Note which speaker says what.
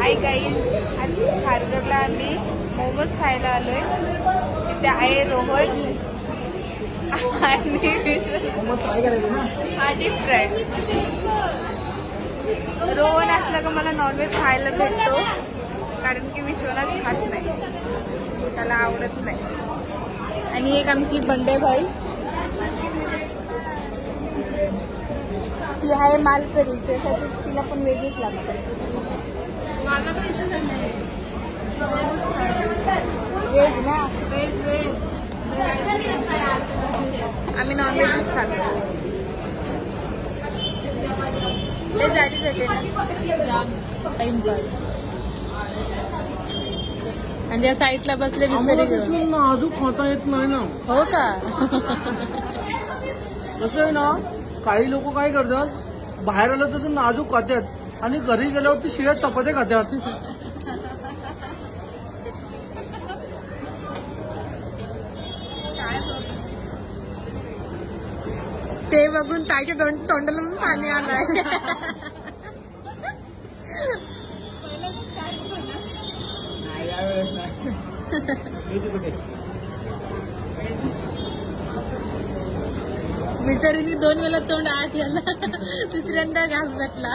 Speaker 1: Hi guys, आज खारघरला आम्ही मोमोज खायला आलोय. इथे आहे रोहन आणि डीप फ्राय. रोहन असला का मला नॉनव्हेज खायला भेटतो, कारण की विश्वनाथ खात नाही, त्याला आवडत नाही. आणि एक आमची बंडे भाई, ती आहे मालकरी, त्यासाठी तिला पण वेगळीच लागतं. व्हेज ना, व्हेज आम्ही नॉनव्हेजच खातो. लय जाडी झाली ना टाइमपास. आणि त्या साईडला बसले बिस्लरी घेऊन.
Speaker 2: अजून खाता येत नाही ना.
Speaker 1: हो का?
Speaker 2: कसं आहे ना, काही लोक काय करतात, बाहेर आलं तसं नाजूक खात्यात आणि घरी गेल्यावरती शिळ्या चपात्या खात्यात.
Speaker 1: ते बघून ताईच्या तोंडाला पण पाणी आलंय. बिचारीने 2 वेळा तोंड आत याला, तिसऱ्यांदा घास भेटला.